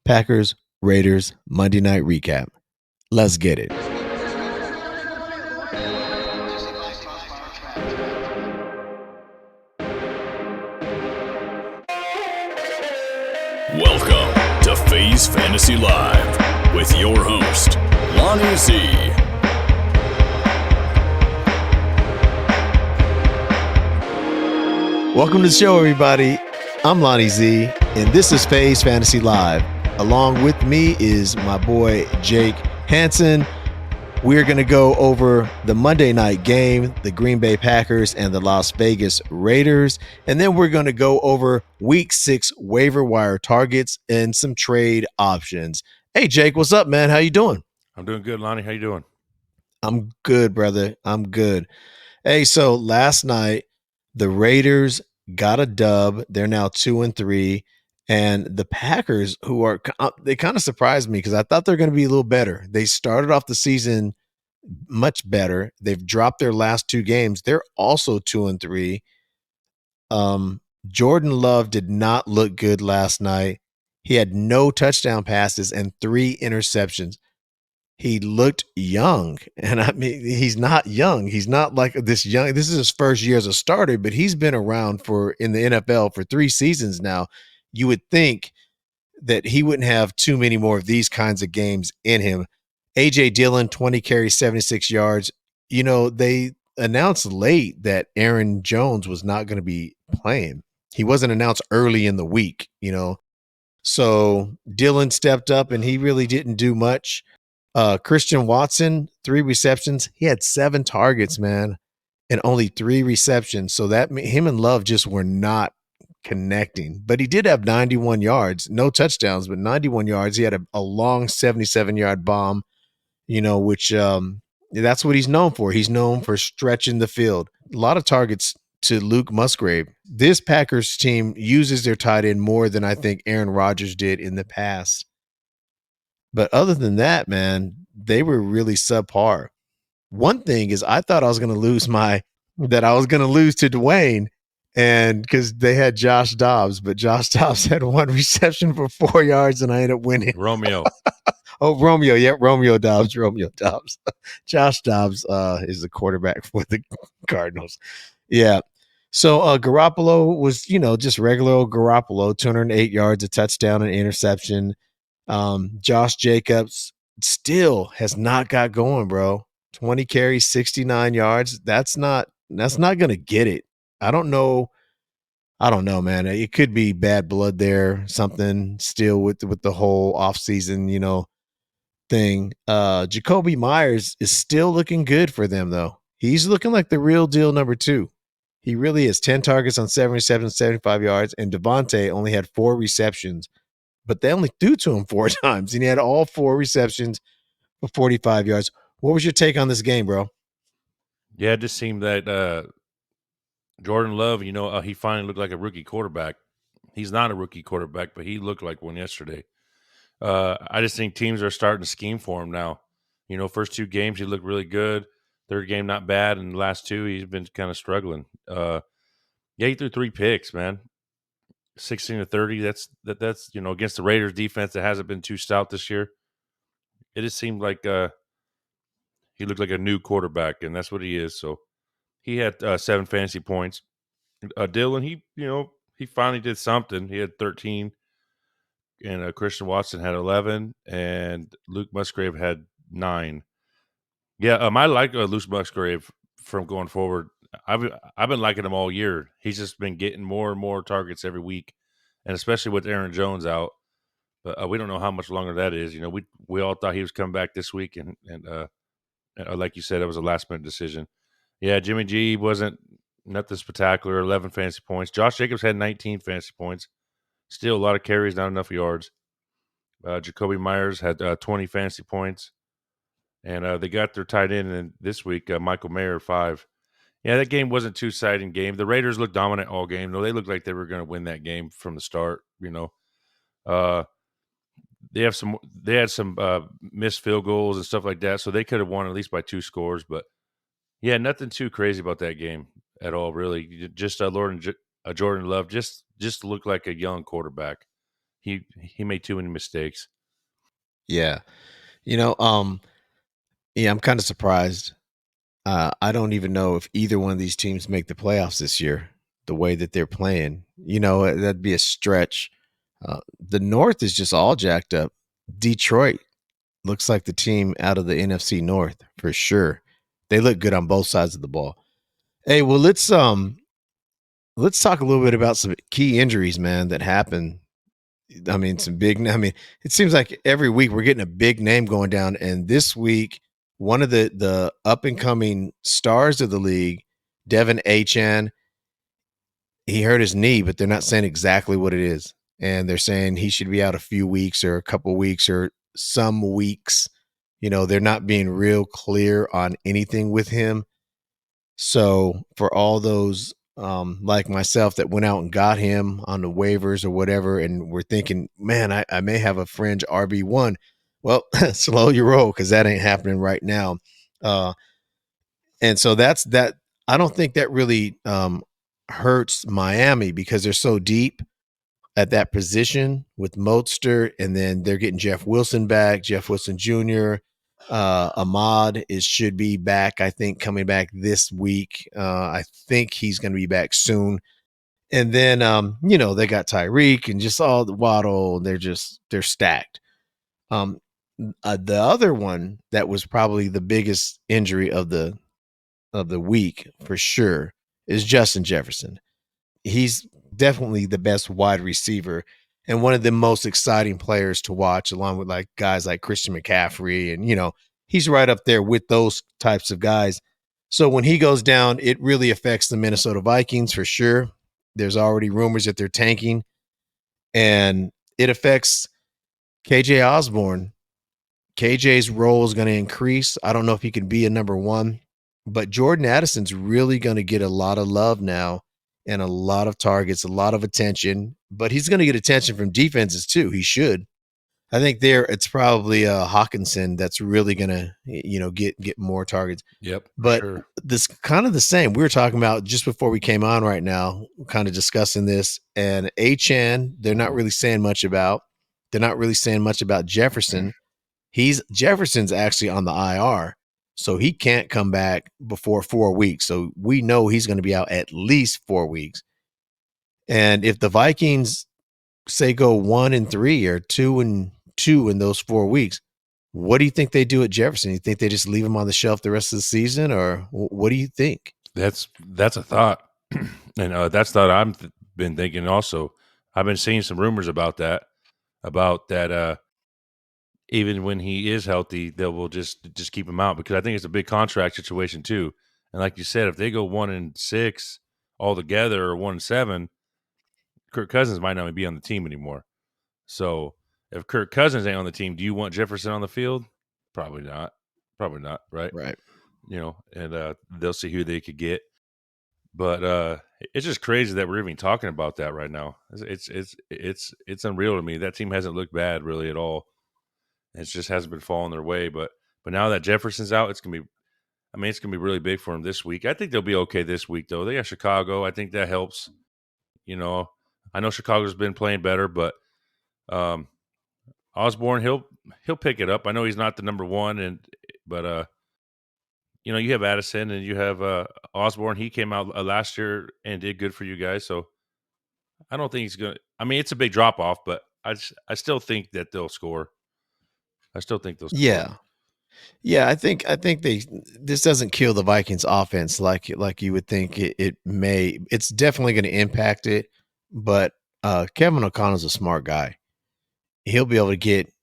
Packers, Raiders, Monday Night Recap. Let's get it. Welcome to FaZe Fantasy Live with your host, Lonnie Z. Welcome to the show, everybody. I'm Lonnie Z, and this is FaZe Fantasy Live. Along with me is my boy, Jake Hansen. We're going to go over the Monday night game, the Green Bay Packers and the Las Vegas Raiders. And then we're going to go over week 6 waiver wire targets and some trade options. Hey, Jake, what's up, man? How you doing? I'm doing good, Lonnie. How you doing? I'm good, brother. I'm good. Hey, so last night, the Raiders got a dub. They're now 2-3. And the Packers, they kind of surprised me because I thought they're going to be a little better. They started off the season much better. They've dropped their last 2 games. They're also 2-3. Jordan Love did not look good last night. He had no touchdown passes and 3 interceptions. He looked young, and I mean, he's not young. He's not like this young. This is his first year as a starter, but he's been around in the NFL for 3 seasons now. You would think that he wouldn't have too many more of these kinds of games in him. A.J. Dillon, 20 carries, 76 yards. You know, they announced late that Aaron Jones was not going to be playing. He wasn't announced early in the week, you know. So Dillon stepped up, and he really didn't do much. Christian Watson, 3 receptions. He had 7 targets, man, and only 3 receptions. So that him and Love just were not connecting. But he did have 91 yards, no touchdowns, but 91 yards. He had a long 77-yard bomb, you know, which that's what he's known for. He's known for stretching the field. A lot of targets to Luke Musgrave. This Packers team uses their tight end more than I think Aaron Rodgers did in the past. But other than that, man, they were really subpar. One thing is I thought I was going to lose to Dwayne, and because they had Josh Dobbs, but Josh Dobbs had 1 reception for 4 yards, and I ended up winning. Romeo. Romeo. Yeah, Romeo Dobbs. Josh Dobbs is the quarterback for the Cardinals. Yeah. So Garoppolo was, just regular old Garoppolo, 208 yards, a touchdown, an interception. Josh Jacobs still has not got going, bro. 20 carries, 69 yards. That's not going to get it. I don't know, man. It could be bad blood there, something still with the whole offseason, thing. Jacoby Myers is still looking good for them, though. He's looking like the real deal number 2. He really is. 10 targets on 7 receptions, 75 yards, and Devontae only had 4 receptions. But they only threw to him 4 times, and he had all 4 receptions for 45 yards. What was your take on this game, bro? Yeah, it just seemed that Jordan Love, he finally looked like a rookie quarterback. He's not a rookie quarterback, but he looked like one yesterday. I just think teams are starting to scheme for him now. First 2 games, he looked really good. Third game, not bad. And the last 2, he's been kind of struggling. He threw 3 picks, man. 16-30. That's against the Raiders defense that hasn't been too stout this year. It just seemed like he looked like a new quarterback, and that's what he is. So he had 7 fantasy points. Dillon, he finally did something. He had 13, and Christian Watson had 11, and Luke Musgrave had 9. Yeah, I like Luke Musgrave from going forward. I've been liking him all year. He's just been getting more and more targets every week, and especially with Aaron Jones out. But we don't know how much longer that is. We all thought he was coming back this week, and like you said, it was a last-minute decision. Yeah, Jimmy G wasn't nothing spectacular, 11 fantasy points. Josh Jacobs had 19 fantasy points. Still a lot of carries, not enough yards. Jacoby Myers had 20 fantasy points. And they got their tight end in this week, Michael Mayer, 5. Yeah, that game wasn't too exciting game. The Raiders looked dominant all game. Though they looked like they were going to win that game from the start, They had some missed field goals and stuff like that, so they could have won at least by 2 scores. But yeah, nothing too crazy about that game at all, really. Just Jordan Love just looked like a young quarterback. he made too many mistakes. Yeah. You know, yeah, I'm kind of surprised. I don't even know if either one of these teams make the playoffs this year, the way that they're playing. That'd be a stretch. The North is just all jacked up. Detroit looks like the team out of the NFC North for sure. They look good on both sides of the ball. Hey, well, let's talk a little bit about some key injuries, man, that happened. I mean, it seems like every week we're getting a big name going down. And this week, one of the up and coming stars of the league, Devin Achan, he hurt his knee, but they're not saying exactly what it is. And they're saying he should be out a few weeks or a couple weeks or some weeks. They're not being real clear on anything with him. So for all those like myself that went out and got him on the waivers or whatever, and we're thinking, man, I may have a fringe RB1. Well, slow your roll because that ain't happening right now. And so that's that. I don't think that really hurts Miami because they're so deep at that position with Mostert, and then they're getting Jeff Wilson back, Jeff Wilson Jr. Ahmad should be back. I think coming back this week. I think he's going to be back soon. And then they got Tyreek and just all the Waddle. They're stacked. The other one that was probably the biggest injury of the week for sure is Justin Jefferson. He's definitely the best wide receiver and one of the most exciting players to watch, along with like guys like Christian McCaffrey. And, he's right up there with those types of guys. So when he goes down, it really affects the Minnesota Vikings for sure. There's already rumors that they're tanking, and it affects KJ Osborne. KJ's role is going to increase. I don't know if he can be a number one, but Jordan Addison's really going to get a lot of love now and a lot of targets, a lot of attention, but he's going to get attention from defenses too. He should. I think it's probably Hawkinson that's really going to, get more targets. Yep, for But sure. this kind of the same. We were talking about just before we came on right now, kind of discussing this, and Achan, they're not really saying much about. They're not really saying much about Jefferson. Jefferson's actually on the IR, so he can't come back before 4 weeks. So we know he's going to be out at least 4 weeks. And if the Vikings say go 1-3 or 2-2 in those 4 weeks, what do you think they do at Jefferson? You think they just leave him on the shelf the rest of the season, or what do you think? That's a thought, and that's thought been thinking also. I've been seeing some rumors about that. Even when he is healthy, they will just keep him out because I think it's a big contract situation too. And like you said, if they go 1-6 altogether or 1-7, Kirk Cousins might not even be on the team anymore. So if Kirk Cousins ain't on the team, do you want Jefferson on the field? Probably not. Probably not, right? Right. And they'll see who they could get. But it's just crazy that we're even talking about that right now. It's unreal to me. That team hasn't looked bad really at all. It just hasn't been falling their way. But now that Jefferson's out, it's gonna be really big for them this week. I think they'll be okay this week though. They got Chicago. I think that helps. I know Chicago's been playing better, but Osborne he'll pick it up. I know he's not the number one, but you have Addison and you have Osborne. He came out last year and did good for you guys. So I don't think he's gonna. I mean, it's a big drop off, but I still think that they'll score. I still think they'll score. Yeah. Yeah, I think this doesn't kill the Vikings offense like you would think it may. It's definitely going to impact it, but Kevin O'Connell's a smart guy. He'll be able to get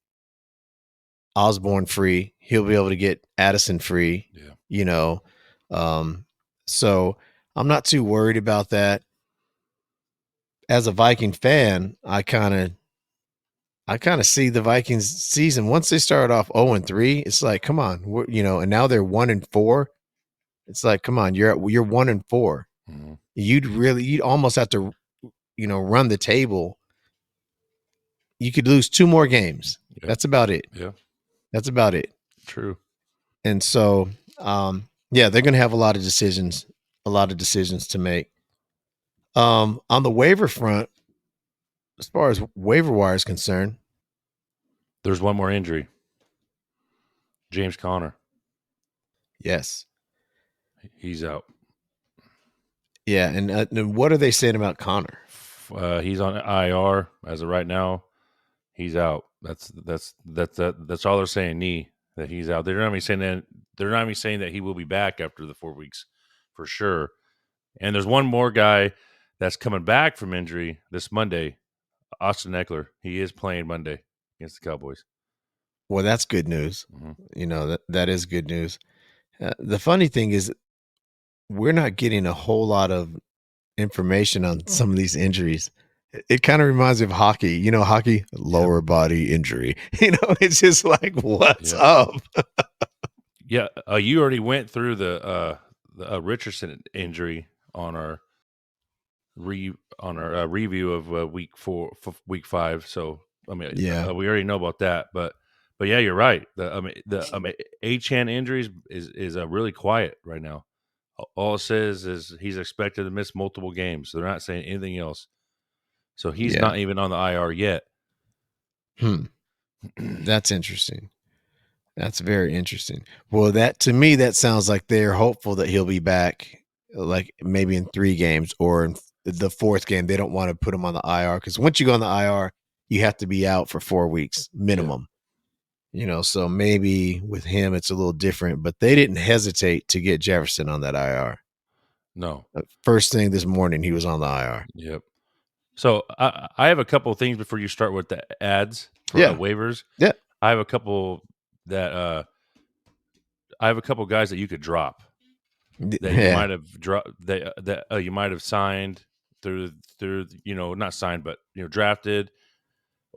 Osborne free. He'll be able to get Addison free. Yeah. You know, um, so I'm not too worried about that. As a Viking fan, I kind of see the Vikings season once they start off 0-3. It's like, come on, and now they're 1-4. It's like, come on, you're 1-4. Mm-hmm. You'd almost have to, run the table. You could lose 2 more games. Yeah. That's about it. Yeah. That's about it. True. And so, yeah, they're going to have a lot of decisions to make. On the waiver front, as far as waiver wire is concerned, There's one more injury. James Conner. yes. He's out. Yeah, and what are they saying about Connor? He's on IR as of right now. He's out. That's all they're saying. Knee that he's out. They're not even saying that. They're not even saying that he will be back after the 4 weeks, for sure. And there's one more guy that's coming back from injury this Monday. Austin Eckler. He is playing Monday against the Cowboys. Well, that's good news. Mm-hmm. That is good news. The funny thing is, we're not getting a whole lot of information on some of these injuries. It kind of reminds me of hockey. Hockey, lower body injury. It's just like, what's Yeah. up? Yeah. You already went through the Richardson injury on our review of week 5. So Yeah. we already know about that. But yeah, you're right. The Achan injuries is really quiet right now. All it says is he's expected to miss multiple games. They're not saying anything else. So he's Yeah. not even on the IR yet. That's interesting. That's very interesting. Well, to me, that sounds like they're hopeful that he'll be back, like maybe in 3 games or in the 4th game. They don't want to put him on the IR because once you go on the IR, you have to be out for 4 weeks minimum. So maybe with him it's a little different, but they didn't hesitate to get Jefferson on that IR. No. First thing this morning, he was on the IR. Yep. So I have a couple of things before you start with the ads for Yeah. waivers. Yeah. I have a couple that I have a couple guys that you could drop that you Yeah. might have dropped that you might have signed through not signed but drafted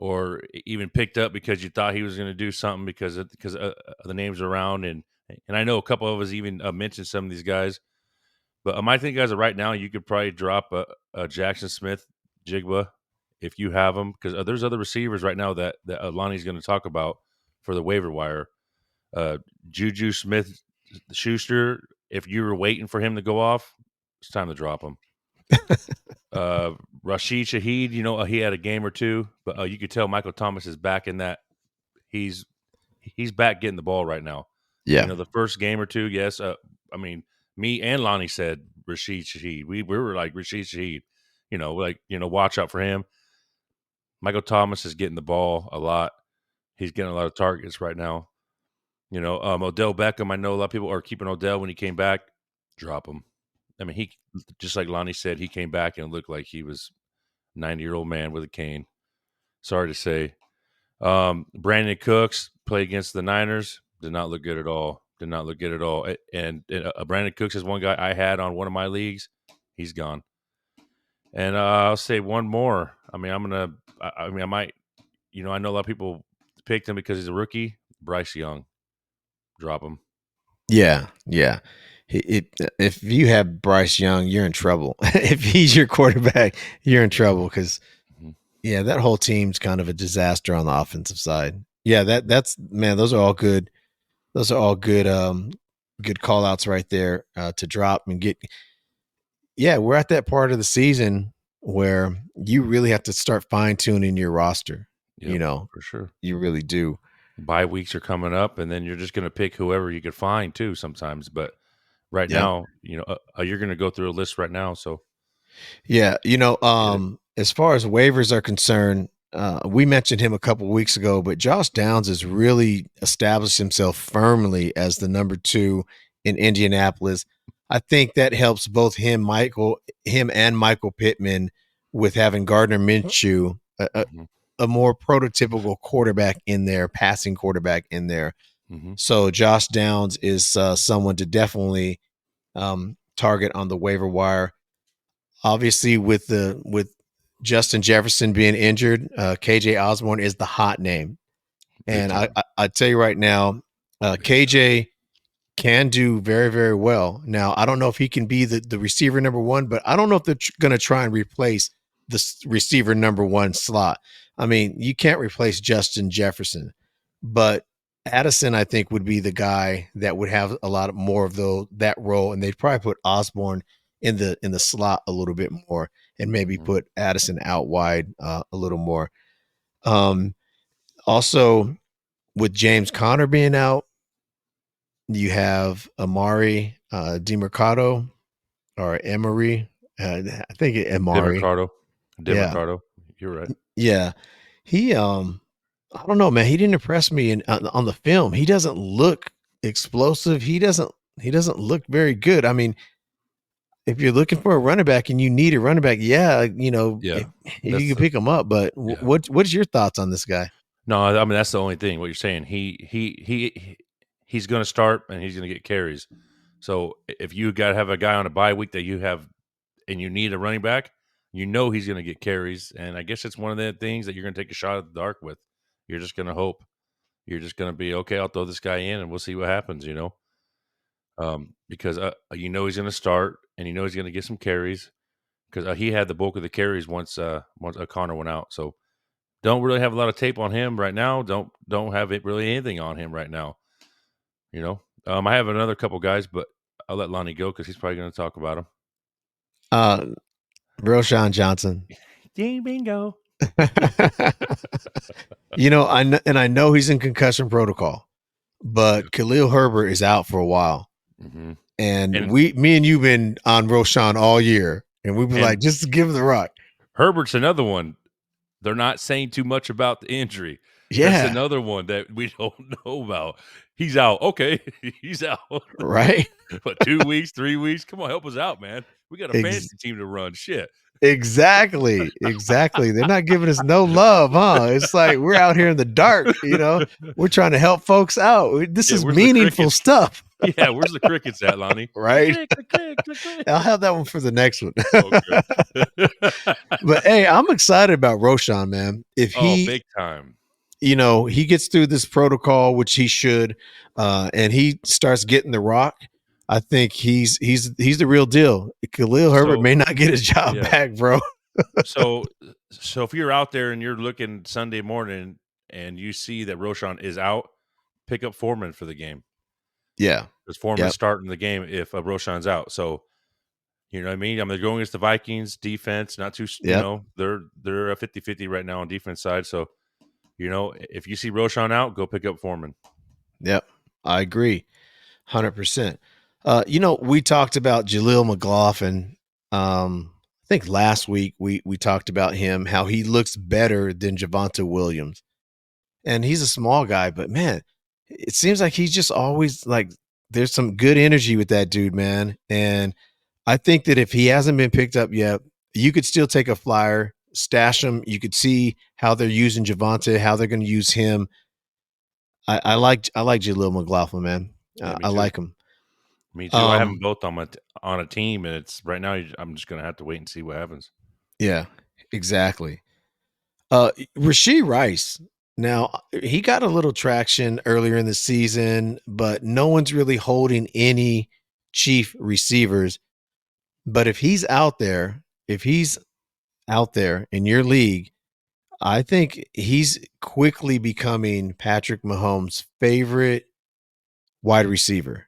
or even picked up because you thought he was going to do something because the names around and I know a couple of us even mentioned some of these guys. But my thing, guys, right now you could probably drop a Jackson Smith Jigba if you have them because there's other receivers right now that Lonnie's going to talk about for the waiver wire. Juju Smith Schuster, if you were waiting for him to go off, it's time to drop him. Rashid Shaheed, he had a game or two, but you could tell Michael Thomas is back in that. He's back getting the ball right now. Yeah. The first game or two, yes. Me and Lonnie said Rashid Shaheed. We were like Rashid Shaheed, watch out for him. Michael Thomas is getting the ball a lot. He's getting a lot of targets right now. Odell Beckham. I know a lot of people are keeping Odell when he came back. Drop him. He just like Lonnie said, he came back and looked like he was 90-year-old man with a cane. Sorry to say. Brandon Cooks played against the Niners. Did not look good at all. Did not look good at all. And Brandon Cooks is one guy I had on one of my leagues. He's gone. And I'll say one more. I might. I know a lot of people picked him because he's a rookie. Bryce Young. Drop him. Yeah. Yeah. If you have Bryce Young, you're in trouble. If he's your quarterback, you're in trouble because, yeah, that whole team's kind of a disaster on the offensive side. Yeah, that's man. Those are all good. Those are all good. Good call outs right there to drop and get. Yeah, we're at that part of the season where you really have to start fine tuning your roster. Yep, for sure. You really do. Bye weeks are coming up, and then you're just going to pick whoever you could find too sometimes. But right Yep. now, you're going to go through a list right now. So yeah, as far as waivers are concerned, we mentioned him a couple weeks ago, but Josh Downs has really established himself firmly as the number 2 in Indianapolis. I think that helps both him and Michael Pittman with having Gardner Minshew, a more prototypical quarterback in there, passing quarterback in there. So Josh Downs is someone to definitely target on the waiver wire. Obviously, with Justin Jefferson being injured, KJ Osborne is the hot name, and I tell you right now, KJ can do very, very well. Now, I don't know if he can be the receiver number 1, but I don't know if they're going to try and replace the receiver number 1 slot. You can't replace Justin Jefferson, but Addison, I think, would be the guy that would have a lot more of that role, and they'd probably put Osborne in the slot a little bit more. and maybe Mhm. put Addison out wide a little more. Um, Also, with James Conner being out, you have Amari DeMercado or Emery. I think Amari. DeMercado. Yeah, DeMercado. You're right. yeah. He I don't know, man. He didn't impress me on the film. He doesn't look explosive. He doesn't look very good. I mean, if you're looking for a running back and you need a running back, yeah, Yeah. if you That's can pick him up. But yeah. what's your thoughts on this guy? No, I mean that's the only thing. What you're saying, he's going to start and he's going to get carries. So if you got to have a guy on a bye week that you have and you need a running back, you know he's going to get carries. And I guess it's one of the things that you're going to take a shot at the dark with. You're just going to hope. You're just going to be okay. I'll throw this guy in and we'll see what happens. Because he's going to start and he's going to get some carries because he had the bulk of the carries once Connor went out. So don't really have a lot of tape on him right now. Don't have it really anything on him right now. I have another couple guys, but I'll let Lonnie go because he's probably going to talk about him. Uh, Roshan Johnson. Ding bingo. I know he's in concussion protocol, but Khalil Herbert is out for a while. Mm-hmm. And And me and you've been on Roshan all year, and we've been and like, just give him the rock. Herbert's another one. They're not saying too much about the injury. That's Yeah, another one that we don't know about. He's out. Okay, he's out. right. But 2 weeks, 3 weeks. Come on, help us out, man. We got a Ex- fantasy team to run. Shit. exactly. They're not giving us no love, huh? It's like we're out here in the dark. We're trying to help folks out. This Yeah, is where's the meaningful crickets? stuff, Yeah, where's the crickets at, Lonnie? right? Click, click, click, click, click. I'll have that one for the next one. Okay. But hey, I'm excited about Roshan, man. If Oh, he, big time. he gets through this protocol, which he should, and he starts getting the rock, I think he's the real deal. Khalil Herbert So may not get his job yeah. back, bro. So if you're out there and you're looking Sunday morning and you see that Roshan is out, pick up Foreman for the game Yeah. because Foreman's Yep. starting the game if Roshan's out. So you know what I mean? I mean, they're going against the Vikings defense, not too, Yep. they're a 50-50 right now on defense side. So, if you see Roshan out, go pick up Foreman. Yep. I agree. 100%. We talked about Jaleel McLaughlin. I think last week we talked about him, how he looks better than Javonte Williams. And he's a small guy, but man, it seems like he's just always like there's some good energy with that dude, man. And I think that if he hasn't been picked up yet, you could still take a flyer, stash him. You could see how they're using Javonte, how they're going to use him. I like Jaleel McLaughlin, man. Yeah, me I too. like him. Me too. I have them Um, both on a team, and it's right now. I'm just gonna have to wait and see what happens. yeah, exactly. Rasheed Rice. Now he got a little traction earlier in the season, but no one's really holding any chief receivers. But if he's out there in your league, I think he's quickly becoming Patrick Mahomes' favorite wide receiver.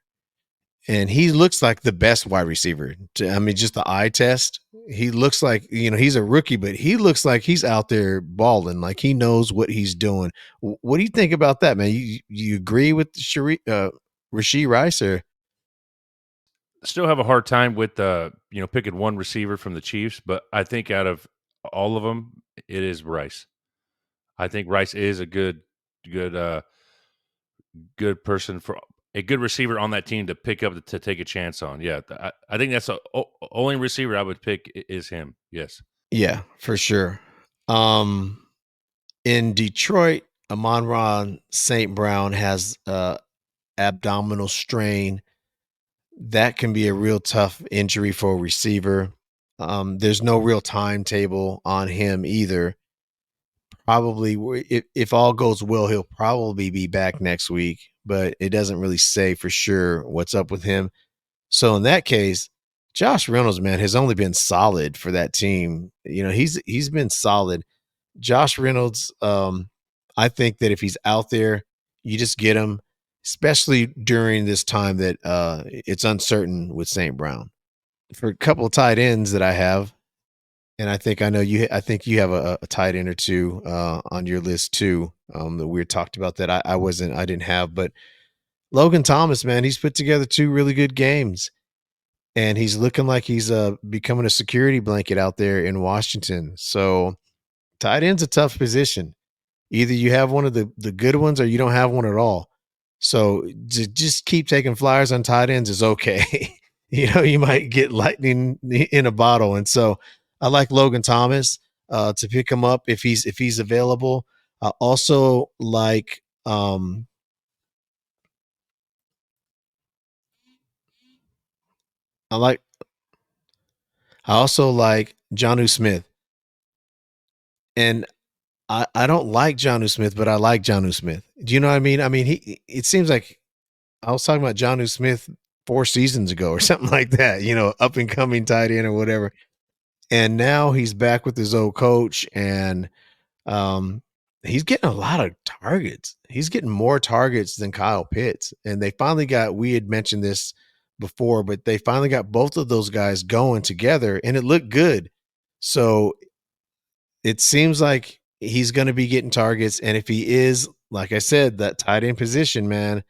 And he looks like the best wide receiver. I mean, just the eye test. He looks like, he's a rookie, but he looks like he's out there balling, like he knows what he's doing. What do you think about that, man? You agree with Rasheed Rice or? Still have a hard time with picking one receiver from the Chiefs, but I think out of all of them, it is Rice. I think Rice is a good good person for a good receiver on that team to pick up to take a chance on. Yeah, I think that's the only receiver I would pick is him. Yes. Yeah, for sure. Um, in Detroit, Amon-Ra St. Brown has abdominal strain. That can be a real tough injury for a receiver. There's no real timetable on him either. Probably, if all goes well, he'll probably be back next week, but it doesn't really say for sure what's up with him. So in that case, Josh Reynolds, man, has only been solid for that team. He's been solid. Josh Reynolds, I think that if he's out there, you just get him, especially during this time that it's uncertain with St. Brown. For a couple of tight ends that I have, and I know you. I think you have a tight end or two on your list too. That we had talked about that I wasn't. I didn't have, but Logan Thomas, man, he's put together two really good games, and he's looking like he's becoming a security blanket out there in Washington. So tight end's a tough position. Either you have one of the good ones or you don't have one at all. So just keep taking flyers on tight ends is okay. You might get lightning in a bottle. And so I like Logan Thomas to pick him up if he's available. I also like I like I also like Jonnu Smith. And I don't like Jonnu Smith, but I like Jonnu Smith. Do you know what I mean? I mean, he it seems like I was talking about Jonnu Smith 4 seasons ago or something like that, up and coming tight end or whatever. And now he's back with his old coach and um he's getting a lot of targets. He's getting more targets than Kyle Pitts. And they finally got we had mentioned this before, but they finally got both of those guys going together and it looked good. So it seems like he's going to be getting targets. And if he is, like I said, that tight end position, man,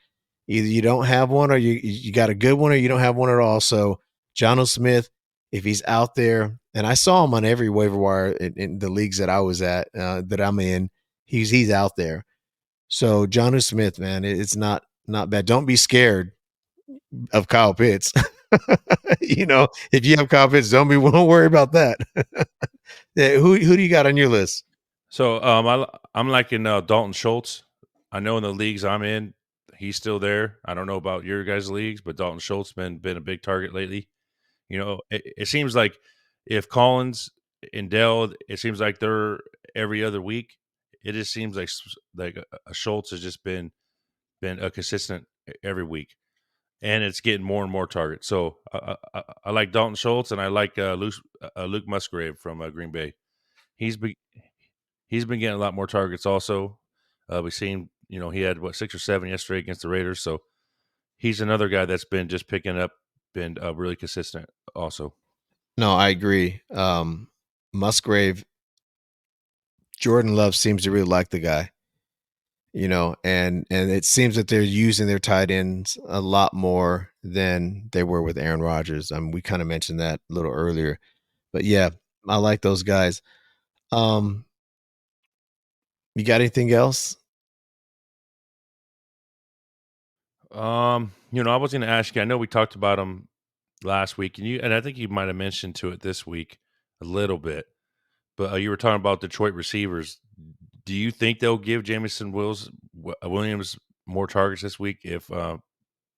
either you don't have one or you got a good one or you don't have one at all. So John Smith, if he's out there, and I saw him on every waiver wire in the leagues that I was at, that I'm in, he's out there. So John Smith, man, it's not bad. Don't be scared of Kyle Pitts. If you have Kyle Pitts, don't worry about that. Yeah, who do you got on your list? So I'm liking Dalton Schultz. I know in the leagues I'm in, he's still there. I don't know about your guys' leagues, but Dalton Schultz been a big target lately. It seems like if Collins and Dell, it seems like they're every other week. It just seems like a Schultz has just been a consistent every week, and it's getting more and more targets. So I like Dalton Schultz, and I like Luke Musgrave from Green Bay. He's been he's been getting a lot more targets. Also, we've seen he had 6 or 7 yesterday against the Raiders. So he's another guy that's been just picking up, been really consistent. Also. No, I agree. Musgrave, Jordan Love seems to really like the guy, and it seems that they're using their tight ends a lot more than they were with Aaron Rodgers. I mean, we kind of mentioned that a little earlier, but yeah, I like those guys. Um, you got anything else? I was going to ask you. I know we talked about him last week, and I think you might have mentioned to it this week a little bit. But you were talking about Detroit receivers. Do you think they'll give Williams more targets this week if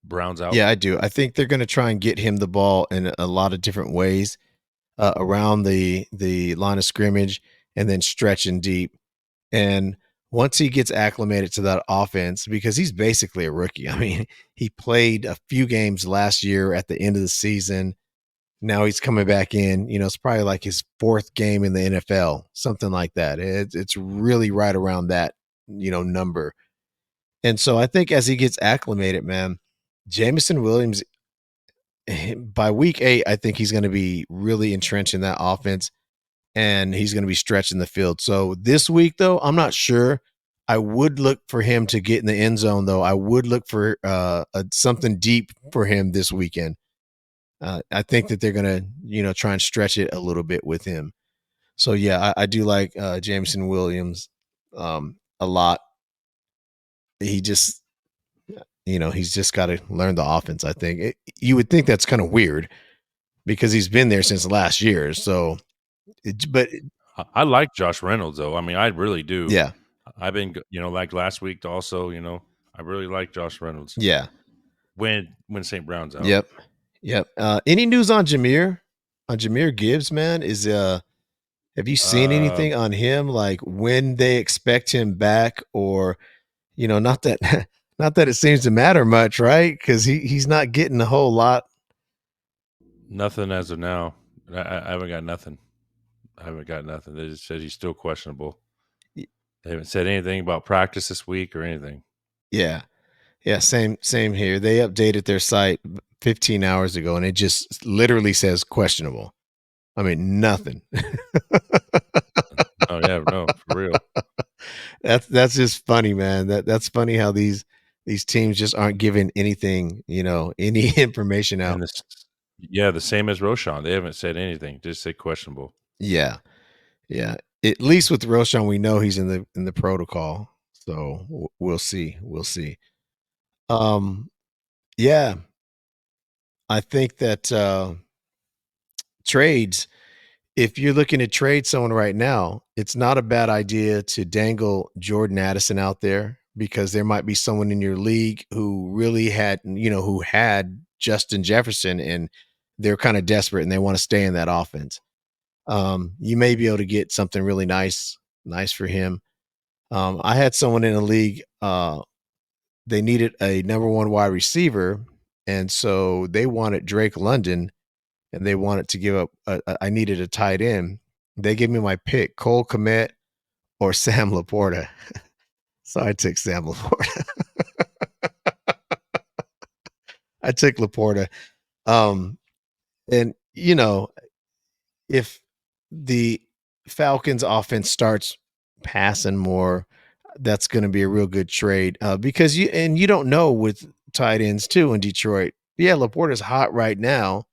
Brown's out? Yeah, I do. I think they're going to try and get him the ball in a lot of different ways around the line of scrimmage and then stretching deep. And once he gets acclimated to that offense, because he's basically a rookie. I mean, he played a few games last year at the end of the season. Now he's coming back in. It's probably like his 4th game in the NFL, something like that. It's really right around that, number. And so I think as he gets acclimated, man, Jameson Williams, by week 8, I think he's going to be really entrenched in that offense and he's going to be stretching the field. So this week, though, I'm not sure. I would look for him to get in the end zone, though. I would look for something deep for him this weekend. I think that they're going to, try and stretch it a little bit with him. So, yeah, I do like Jameson Williams a lot. He just, he's just got to learn the offense, I think. You would think that's kind of weird because he's been there since last year. So, but I like Josh Reynolds, though. I mean, I really do. yeah, I've been, like last week also, I really like Josh Reynolds yeah. when St. Brown's out. Yep. Yep. Any news on Jameer? On Jameer Gibbs, man? Have you seen Uh, anything on him? Like when they expect him back, or not that not that it seems to matter much, right? Because he's not getting a whole lot. Nothing as of now. I haven't got nothing. They just said he's still questionable. Y- They haven't said anything about practice this week or anything. Yeah. Yeah, same here. They updated their site 15 hours ago and it just literally says questionable. I mean, nothing. Oh yeah, no, for real. That's just funny, man. That's funny how these teams just aren't giving anything, any information And out. this, yeah, the same as Roshan. They haven't said anything. Just say questionable. Yeah, yeah. At least with Roshan, we know he's in the protocol, so we'll see. We'll see. Um, yeah, I think that trades. If you're looking to trade someone right now, it's not a bad idea to dangle Jordan Addison out there because there might be someone in your league who really had, who had Justin Jefferson and they're kind of desperate and they want to stay in that offense. You may be able to get something really nice for him. I had someone in a league. They needed a number one wide receiver, and so they wanted Drake London and they wanted to give up I needed a tight end. They gave me my pick, Cole Kmet or Sam Laporta. So I took Sam Laporta. I took Laporta. Um, and if the Falcons offense starts passing more, that's going to be a real good trade because you don't know with tight ends too in Detroit. Yeah, Laporta's hot right now,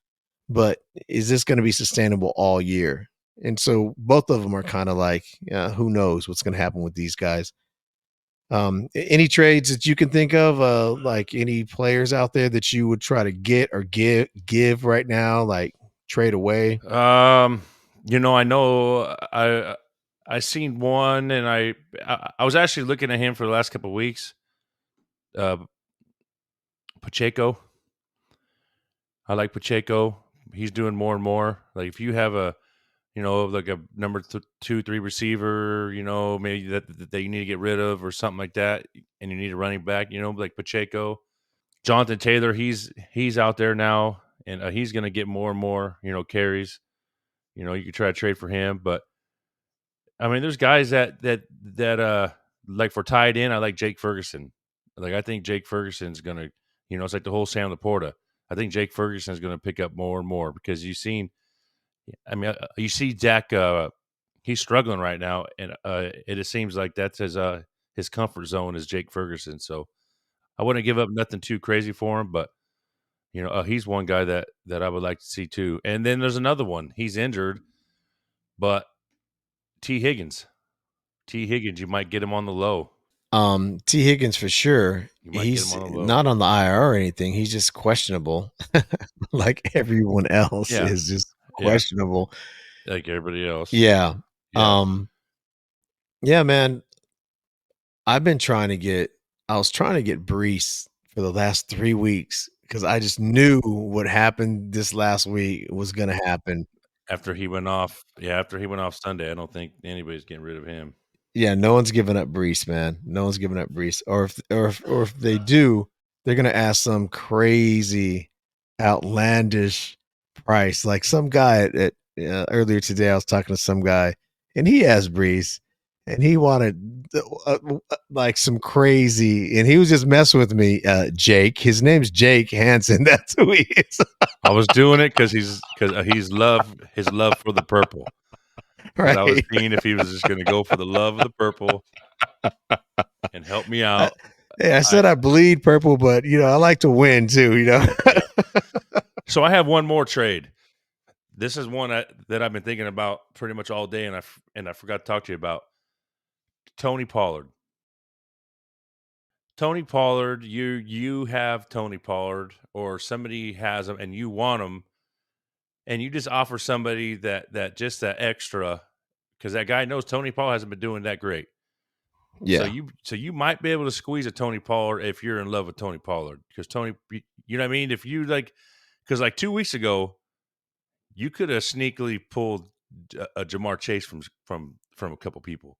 but is this going to be sustainable all year? And so both of them are kind of like, who knows what's going to happen with these guys. Any trades that you can think of, like any players out there that you would try to get or give right now, like trade away? Um, I know I seen one, and I was actually looking at him for the last couple of weeks. Uh, Pacheco. I like Pacheco. He's doing more and more. Like if you have like a number 2, 3 receiver, maybe that you need to get rid of or something like that, and you need a running back, like Pacheco. Jonathan Taylor, he's out there now, and he's going to get more and more, carries. You could try to trade for him, but I mean, there's guys that like for tight end, I like Jake Ferguson. Like I think Jake Ferguson's going to, it's like the whole Sam Laporta. I think Jake Ferguson's going to pick up more and more because you've seen. I mean, you see Dak. He's struggling right now, and it just seems like that's his comfort zone is Jake Ferguson. So I wouldn't give up nothing too crazy for him, but he's one guy that I would like to see too. And then there's another one. He's injured, but T Higgins. T Higgins, you might get him on the low. T Higgins for sure. You might get him He's on the low. not on the IR or anything. He's just questionable. Like everyone else Yeah, is just yeah, questionable. like everybody else. Yeah. Yeah. Um, yeah, man. I've been trying to get I was trying to get Brees for the last 3 weeks because I just knew what happened this last week was gonna happen. After he went off Sunday, I don't think anybody's getting rid of him. Yeah, no one's giving up Brees, man. No one's giving up Brees. Or if they do, they're gonna ask some crazy, outlandish price. Like some guy at earlier today, I was talking to some guy, and he asked Brees, and he wanted like some crazy, and he was just messing with me. Jake, his name's Jake Hansen. That's who he is, I was doing it because his love for the purple. Because I was right? seeing if he was just going to go for the love of the purple and help me I, out. hey, I I said I bleed purple, but I like to win too. Yeah. So I have one more trade. This is one that I've been thinking about pretty much all day, and I forgot to talk to you about Tony Pollard. Tony Pollard, you have Tony Pollard, or somebody has him, and you want him, and you just offer somebody that just that extra because that guy knows Tony Pollard hasn't been doing that great. So Yeah, you might be able to squeeze a Tony Pollard if you're in love with Tony Pollard because you know what I mean. If you like, because like 2 weeks ago, you could have sneakily pulled a Jamar Chase from a couple people,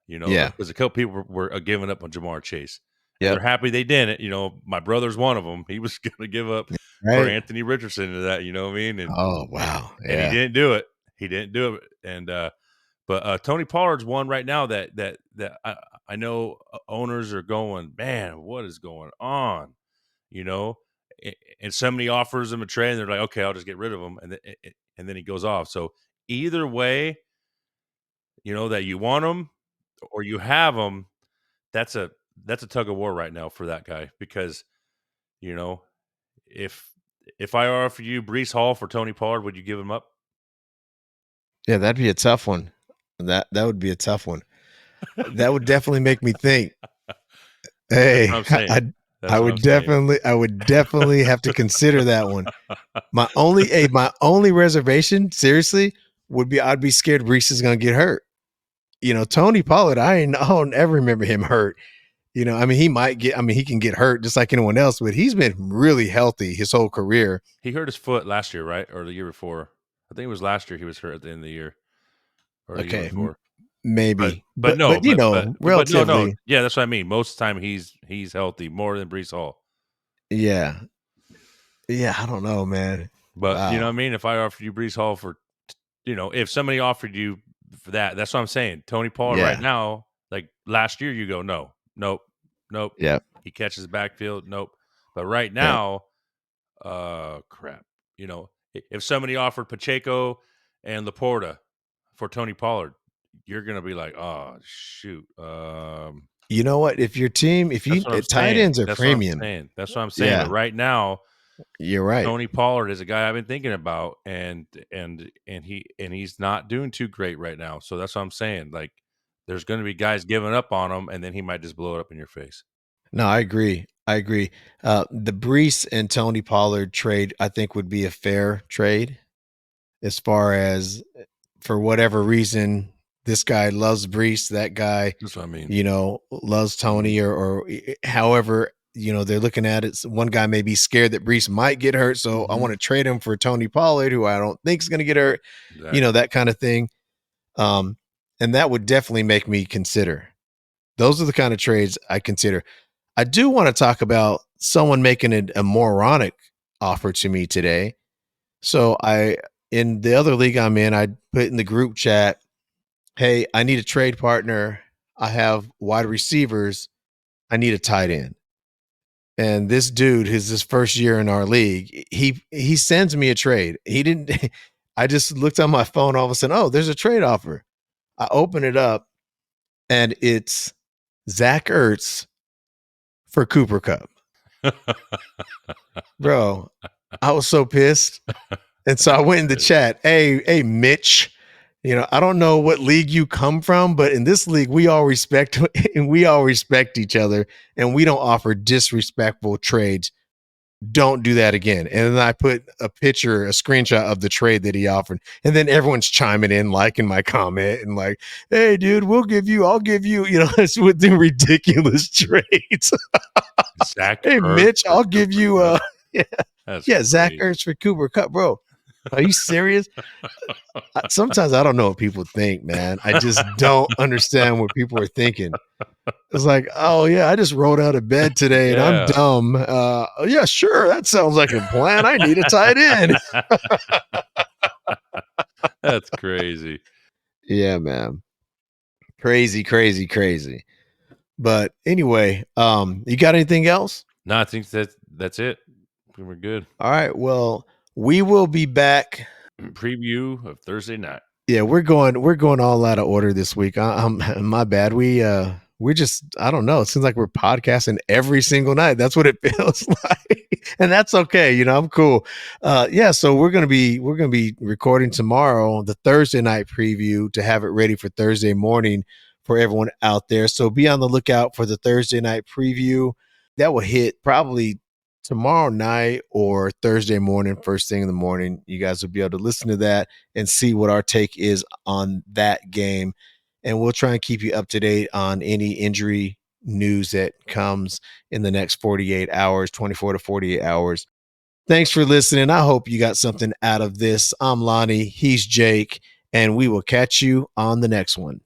yeah, because a couple people were giving up on Jamar Chase, and they're yep, happy they didn't. My brother's one of them. He was going to give up for right. Anthony Richardson to that. You know what I mean? Oh wow, And he yeah. didn't do it. He didn't do it. And but Tony Pollard's one right now that I know owners are going, man, what is going on? You know, and somebody offers them a trade, and they're like, okay, I'll just get rid of them. And and then he goes off. So either way, that you want him or you have him, that's a tug of war right now for that guy because you know if I offer you Brees Hall for Tony Pollard, would you give him up? Yeah, that'd be a tough one. That would be a tough one. That would definitely make me think. That's Hey, what I'm saying. I That's what I'm would saying. definitely have to consider that one. My only reservation, seriously, would be I'd be scared Reese is gonna get hurt. Tony Pollard, I don't ever remember him hurt. I mean, he can get hurt just like anyone else, but he's been really healthy his whole career. He hurt his foot last year, right? Or the year before. I think it was last year he was hurt at the end of the year. Or the year Okay, before. But maybe, but no, but no. relatively, Yeah, that's what I mean. Most of the time he's healthy more than Brees Hall. yeah, yeah. I don't know, man. But you know what Wow, I mean? If I offered you Brees Hall for if somebody offered you for that's what I'm saying. Tony Pollard right yeah, now, like last year you go, no, nope, nope. yeah, He catches the backfield, nope. But right yeah. now, crap. If somebody offered Pacheco and Laporta for Tony Pollard, you're gonna be like, oh shoot. You know what? If your team, if That's you what I'm tight saying. ends are That's what I'm premium, saying. That's what I'm saying. But yeah, right now, you're right. Tony Pollard is a guy I've been thinking about, and he's not doing too great right now. So that's what I'm saying. Like, there's going to be guys giving up on him, and then he might just blow it up in your face. No, I agree. I agree. The Brees and Tony Pollard trade, I think, would be a fair trade as far as for whatever reason, this guy loves Brees, that guy, That's what I mean. loves Mhm. Tony, or however, they're looking at it. So one guy may be scared that Brees might get hurt, so I Mhm. want to trade him for Tony Pollard, who I don't think is going to get hurt, Exactly. that kind of thing. Um, and that would definitely make me consider. Those are the kind of trades I consider. I do want to talk about someone making a moronic offer to me today. So in the other league I'm in, I put in the group chat, "Hey, I need a trade partner. I have wide receivers. I need a tight end." And this dude, who's his first year in our league, he sends me a trade. He didn't. I just looked on my phone. All of a sudden, oh, there's a trade offer. I open it up, and it's Zach Ertz for Cooper Cup. Bro, I was so pissed. And so I went in the chat. Hey, Mitch. I don't know what league you come from, but in this league, we all respect and we all respect each other, and we don't offer disrespectful trades. Don't do that again. And then I put a screenshot of the trade that he offered. And then everyone's chiming in, liking my comment, and like, "Hey, dude, I'll give you, it's with the ridiculous trades." Zach "Hey, Ertz Mitch, for I'll give Cooper you Kupp. yeah, That's yeah, Zach crazy. Ertz for Cooper Cup, bro. Are you serious?" Sometimes I don't know what people think, man. I just don't understand what people are thinking. It's like, "Oh yeah, I just rolled out of bed today and I'm Yeah. dumb. Yeah, sure, that sounds like a plan. I need a tight end." That's crazy. Yeah, man. Crazy, crazy, crazy. But anyway, you got anything else? No, I think that's it. We're good. All right. Well, we will be back. Preview of Thursday night. Yeah, we're going all out of order this week. I'm my bad. We're just, I don't know. It seems like we're podcasting every single night. That's what it feels like, and that's okay. I'm cool. Yeah. So we're gonna be recording tomorrow, the Thursday night preview, to have it ready for Thursday morning for everyone out there. So be on the lookout for the Thursday night preview. That will hit probably tomorrow night or Thursday morning, first thing in the morning. You guys will be able to listen to that and see what our take is on that game. And we'll try and keep you up to date on any injury news that comes in the next 48 hours, 24 to 48 hours. Thanks for listening. I hope you got something out of this. I'm Lonnie. He's Jake. And we will catch you on the next one.